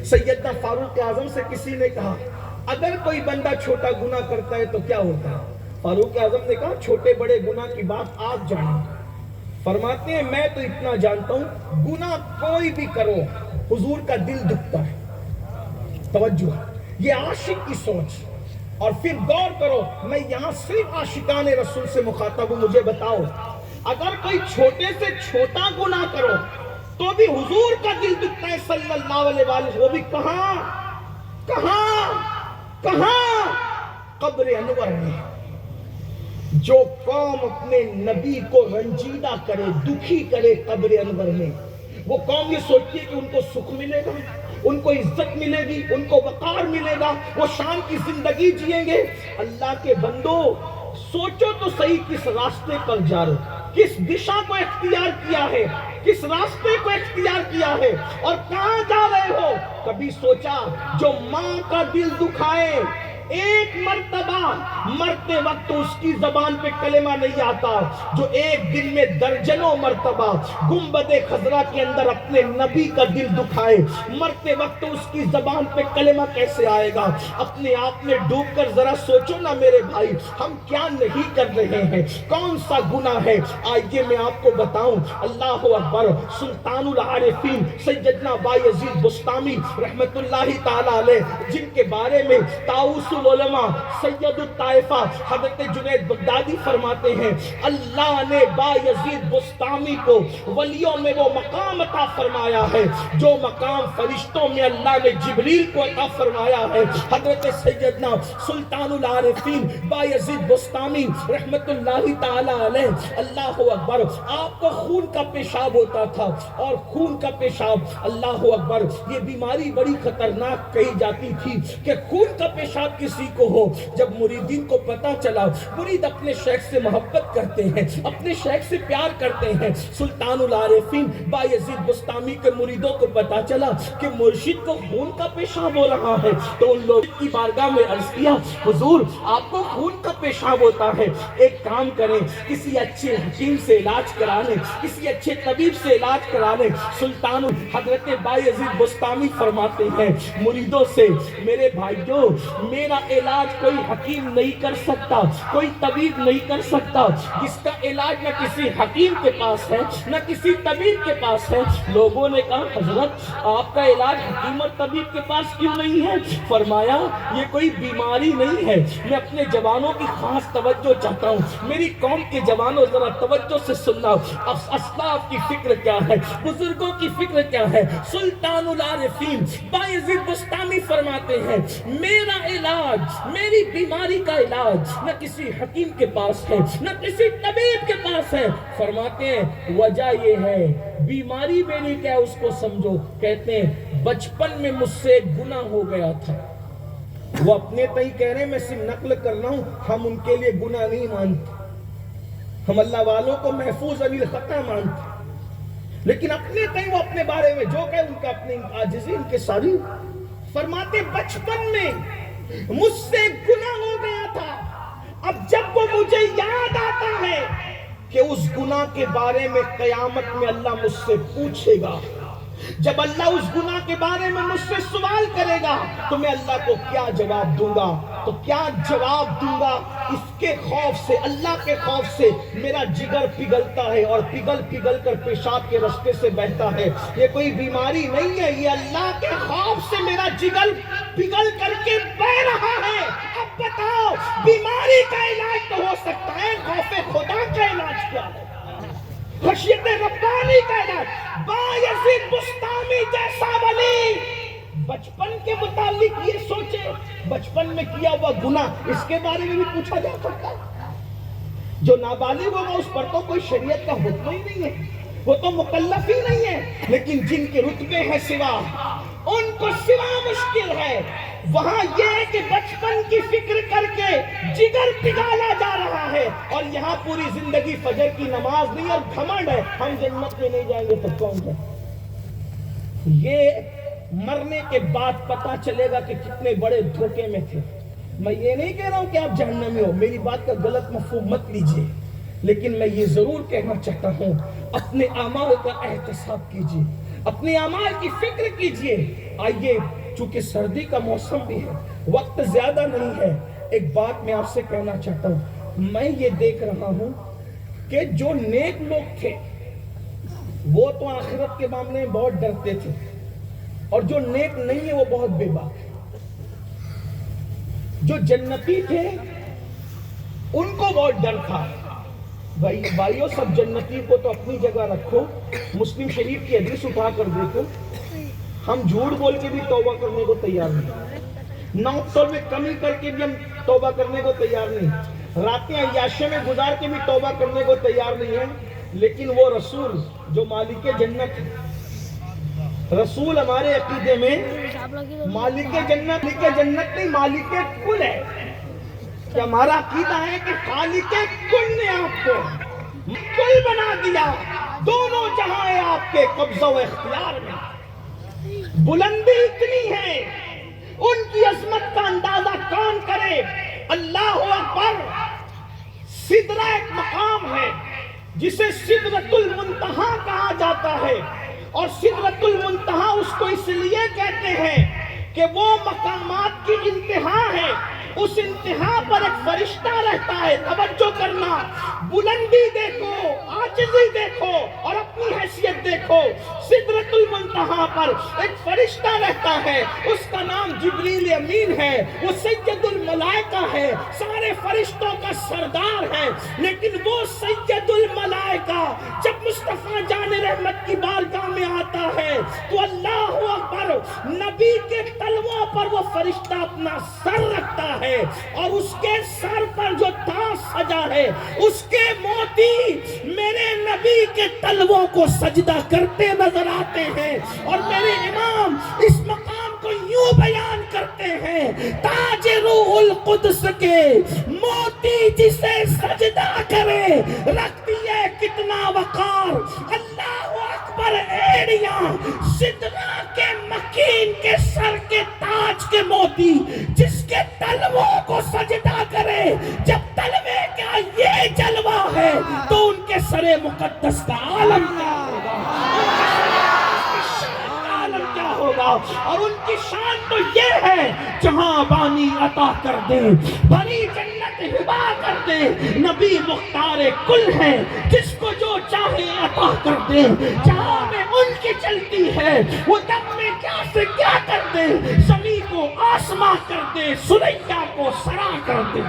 سیدنا فاروق اعظم سے کسی نے کہا اگر کوئی بندہ چھوٹا گناہ کرتا ہے تو کیا ہوتا ہے؟ فاروق اعظم نے کہا چھوٹے بڑے گناہ کی بات آپ جانیں۔ فرماتے ہیں میں تو اتنا جانتا ہوں گناہ کوئی بھی کرو حضور کا دل دکھتا ہے۔ توجہ، یہ عاشق کی سوچ۔ اور پھر غور کرو، میں یہاں صرف عاشقان رسول سے مخاطب ہوں، مجھے بتاؤ اگر کوئی چھوٹے سے چھوٹا گناہ کرو تو بھی حضور کا دل دکھتا ہے صلی اللہ علیہ وسلم، وہ بھی کہاں کہاں کہاں؟ قبر انور میں۔ جو قوم اپنے نبی کو رنجیدہ کرے، دکھی کرے قبر انور میں، وہ قوم یہ سوچتی ہے کہ ان کو سکھ ملے گا، ان کو عزت ملے گی، ان کو وقار ملے گا، وہ شان کی زندگی جئیں گے۔ اللہ کے بندو سوچو تو صحیح کس راستے پر جا رہے ہو، کس دشا کو اختیار کیا ہے، کس راستے کو اختیار کیا ہے اور کہاں جا رہے ہو؟ کبھی سوچا جو ماں کا دل دکھائے ایک مرتبہ مرتے وقت اس کی زبان پہ کلمہ نہیں آتا، جو ایک دن میں درجنوں مرتبہ گنبد خضرا کے اندر اپنے نبی کا دل دکھائے، مرتے وقت اس کی زبان پہ کلمہ کیسے آئے گا؟ اپنے آپ میں ڈوب کر ذرا سوچو نا میرے بھائی، ہم کیا نہیں کر رہے ہیں، کون سا گناہ ہے؟ آئیے میں آپ کو بتاؤں۔ اللہ اکبر، سلطان العارفین سیدنا بایزید بسطامی رحمت اللہ تعالی علیہ، جن کے بارے میں طاؤس العلماء سید الطائفہ حضرت جنید بغدادی فرماتے ہیں اللہ نے بایزید بسطامی کو ولیوں میں وہ مقام عطا فرمایا ہے جو مقام فرشتوں میں اللہ نے جبریل کو عطا فرمایا ہے۔ حضرت سیدنا سلطان العارفین بایزید بسطامی رحمت اللہ تعالی علیہ، اللہ اکبر، آپ کو خون کا پیشاب ہوتا تھا، اور خون کا پیشاب، اللہ اکبر، یہ بیماری بڑی خطرناک کہی جاتی تھی کہ خون کا پیشاب کسی کو ہو، جب مریدین کو پتا چلا، مرید اپنے شیخ سے محبت کرتے ہیں، اپنے شیخ سے پیار کرتے ہیں، سلطان العارفین بایزید بسطامی کے مریدوں کو پتا چلا کہ مرشد کو خون کا پیشاب ہو رہا ہے، تو ان لوگوں کی بارگاہ میں عرض کیا حضور آپ کو خون کا پیشاب ہوتا ہے، ایک کام کریں، کسی اچھے حکیم سے علاج کرانے، کسی اچھے طبیب سے علاج کرانے۔ سلطان حضرت بایزید بسطامی فرماتے ہیں مریدوں سے، میرے بھائیوں میرا علاج کوئی حکیم نہیں کر سکتا، کوئی طبیب نہیں کر سکتا، جس کا علاج نہ کسی حکیم کے پاس ہے نہ کسی طبیب کے پاس ہے۔ لوگوں نے کہا حضرت آپ کا علاج حکیم اور طبیب کے پاس کیوں نہیں ہے؟ فرمایا یہ کوئی بیماری نہیں ہے، میں اپنے جوانوں کی خاص توجہ چاہتا ہوں، میری قوم کے جوانوں ذرا توجہ سے سننا، اسلاف کی فکر کیا ہے، بزرگوں کی فکر کیا ہے۔ سلطان العارفین بایزید بسطامی فرماتے ہیں میرا علاج، میری بیماری کا علاج نہ کسی حکیم کے پاس ہے نہ کسی طبیب کے پاس ہے۔ فرماتے ہیں وجہ یہ ہے بیماری میری کیا اس کو سمجھو۔ کہتے ہیں بچپن میں مجھ سے ایک گناہ ہو گیا تھا، وہ اپنے تئیں کہہ رہے ہیں میں صرف نقل کر رہا ہوں، ہم ان کے لیے گناہ نہیں مانتے، ہم اللہ والوں کو محفوظ علی الخطا مانتے، لیکن اپنے تئیں وہ اپنے بارے میں جو کہ ان کا اپنے عاجزی ان کے ساری۔ فرماتے بچپن میں مجھ سے گناہ ہو گیا تھا، اب جب وہ مجھے یاد آتا ہے کہ اس گناہ کے بارے میں قیامت میں اللہ مجھ سے پوچھے گا، جب اللہ اس گناہ کے بارے میں مجھ سے سوال کرے گا تو میں اللہ کو کیا جواب دوں گا؟ تو کیا جواب دوں گا؟ اس کے خوف سے، اللہ کے خوف سے میرا جگر پگھلتا ہے اور پگھل پگھل کر پیشاب کے رستے سے بہتا ہے۔ یہ کوئی بیماری نہیں ہے، یہ اللہ کے خوف سے میرا جگر پگھل کر کے بہ رہا ہے۔ اب بتاؤ بیماری کا علاج تو ہو سکتا ہے، خوف خدا کا علاج کیا ہے؟ خشیت ربانی کا علاج۔ بایزید بسطامی جیسا ولی بچپن کے متعلق یہ سوچے، بچپن میں کیا ہوا گناہ اس کے بارے میں بھی پوچھا جا سکتا ہے۔ جو نابالغ ہوگا اس پر تو کوئی شریعت کا حکم ہی نہیں ہے، وہ تو مکلف ہی نہیں ہے، لیکن جن کے رتبے ہیں سوا، ان کو سوا مشکل ہے۔ وہاں یہ ہے کہ بچپن کی فکر کر کے جگر پگھالا جا رہا ہے، اور یہاں پوری زندگی فجر کی نماز نہیں اور گھمنڈ ہے ہم جنت میں نہیں جائیں گے تو کون جائے۔ یہ مرنے کے بعد پتا چلے گا کہ کتنے بڑے دھوکے میں تھے۔ میں یہ نہیں کہہ رہا ہوں کہ آپ جہنمی ہو، میری بات کا غلط مفہوم مت لیجئے، لیکن میں یہ ضرور کہنا چاہتا ہوں اپنے اعمال کا احتساب کیجئے، اپنے اعمال کی فکر کیجئے۔ آئیے چونکہ سردی کا موسم بھی ہے، وقت زیادہ نہیں ہے، ایک بات میں آپ سے کہنا چاہتا ہوں. میں یہ دیکھ رہا ہوں کہ جو نیک لوگ تھے وہ تو آخرت کے معاملے میں بہت ڈرتے تھے، اور جو نیک نہیں ہے وہ بہت بے باک ہے. جو جنتی تھے ان کو بہت ڈر تھا. بھائیو سب جنتی کو تو اپنی جگہ رکھو، مسلم شریف کی حدیث اٹھا کر دیکھو، ہم جھوٹ بول کے بھی توبہ کرنے کو تیار نہیں، نوتل میں کمی کر کے بھی ہم توبہ کرنے کو تیار نہیں، راتیں عیاشی میں گزار کے بھی توبہ کرنے کو تیار نہیں ہے. لیکن وہ رسول جو مالک جنت ہے، رسول ہمارے عقیدے میں مالک جنت نہیں، مالک کل ہے. کہ ہمارا عقیدہ ہے کہ خالق کل نے آپ کو کل بنا دیا، دونوں جہاں ہے آپ کے قبضہ و اختیار میں. بلندی اتنی ہے، ان کی عظمت کا اندازہ کون کرے. اللہ اکبر. سدرہ ایک مقام ہے جسے سدرۃ المنتہا کہا جاتا ہے، اور سدرۃ المنتہا اس کو اس لیے کہتے ہیں کہ وہ مقامات کی انتہا ہے. اس انتہا پر ایک فرشتہ رہتا ہے. توجہ کرنا، بلندی دیکھو، عاجزی دیکھو اور اپنی حیثیت دیکھو. سدرۃ المنتہا پر ایک فرشتہ رہتا ہے، اس کا نام جبریل امین ہے. وہ سید الملائکہ ہے، سارے فرشتوں کا سردار ہے. لیکن وہ سید الملائکہ جب مصطفیٰ جان رحمت کی بارگاہ میں آتا ہے تو اللہ اکبر، نبی کے تلووں پر وہ فرشتہ اپنا سر رکھتا ہے، اور اس کے سر پر جو تاج سجا ہے اس کے موتی میرے نبی کے تلووں کو سجدہ کرتے نظر آتے ہیں. اور میرے امام اس مقام کو یوں بیان کرتے ہیں، تاج روح القدس کے موتی جسے سجدہ کرے رکھتی ہے کتنا وقار. اللہ اکبر. ایڑیاں سدرہ کے مکین کے سر کے تاج کے موتی جس کے تلووں کو سجدہ کرے، جب تلوے کا یہ جلوہ ہے تو ان کے سر مقدس کا عالم کیا ہوگا. اور ان کی شان تو یہ ہے، جہاں بانی عطا کر دے، بنی جنت ہبا کر دے. نبی مختار کل ہے، جس کو جو چاہے عطا کر دے. جہاں میں ان کی چلتی ہے وہ دم میں کیا سے کیا کر دے. زمین کو آسماں کر دے، سریا کو سرا کر دے.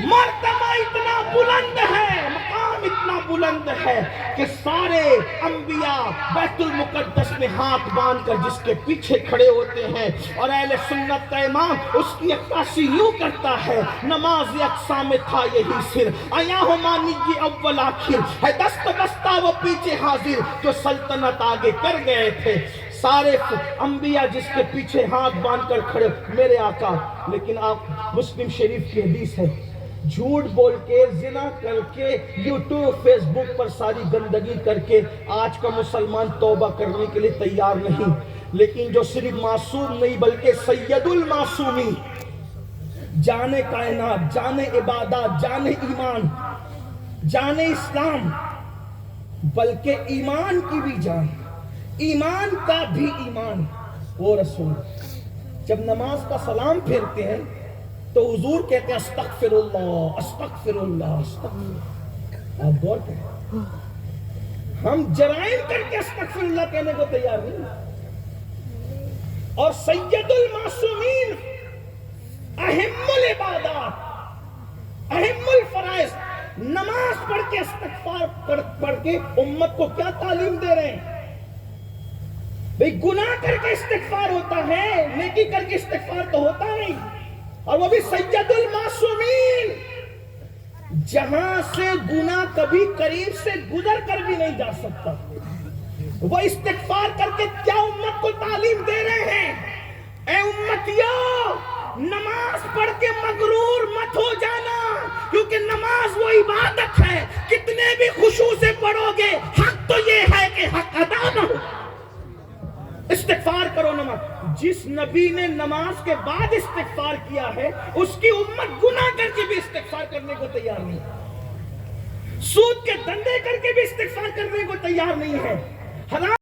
مرتبہ اتنا بلند ہے، مقام اتنا بلند ہے کہ سارے انبیاء بیت المقدس میں ہاتھ باندھ کر جس کے پیچھے کھڑے ہوتے ہیں. اور اہل سنت کا امام اس کی عکاسی یوں کرتا ہے، نماز اقصا میں تھا یہی سر، آیا ہو مانی یہ اول آخر ہے، دست بستہ وہ پیچھے حاضر، جو سلطنت آگے کر گئے تھے. سارے انبیاء جس کے پیچھے ہاتھ باندھ کر کھڑے، میرے آقا. لیکن آپ مسلم شریف کی حدیث ہے، جھوٹ بول کے، زنا کر کے، یوٹیوب فیس بک پر ساری گندگی کر کے آج کا مسلمان توبہ کرنے کے لیے تیار نہیں. لیکن جو صرف معصوم نہیں بلکہ سید المعصومی، جان کائنات، جان عبادات، جان ایمان، جان اسلام، بلکہ ایمان کی بھی جان، ایمان کا بھی ایمان، وہ رسول جب نماز کا سلام پھیرتے ہیں تو حضور کہتے ہیں استغفر اللہ استغفر اللہ استغفر اللہ. آپ غور کریں، ہم جرائم کر کے استغفر اللہ کہنے کو تیار نہیں. اور سید المعصومین، اہم العبادات، اہم الفرائض، نماز پڑھ کے استغفار پڑھ کے امت کو کیا تعلیم دے رہے ہیں؟ بھئی گناہ کر کے استغفار ہوتا ہے، نیکی کر کے استغفار تو ہوتا نہیں. اور وہ بھی سید المعصومین، جہاں سے گناہ کبھی قریب سے گزر کر بھی نہیں جا سکتا. وہ استغفار کر کے کیا امت کو تعلیم دے رہے ہیں؟ اے امتیوں، نماز پڑھ کے مغرور مت ہو جانا، کیونکہ نماز وہ عبادت ہے، کتنے بھی خشوع سے پڑھو گے حق تو یہ ہے کہ حق ادا نہ ہو. استغفار کرو. نماز، جس نبی نے نماز کے بعد استغفار کیا ہے اس کی امت گناہ کر کے بھی استغفار کرنے کو تیار نہیں. سود کے دندے کر کے بھی استغفار کرنے کو تیار نہیں ہے، حرام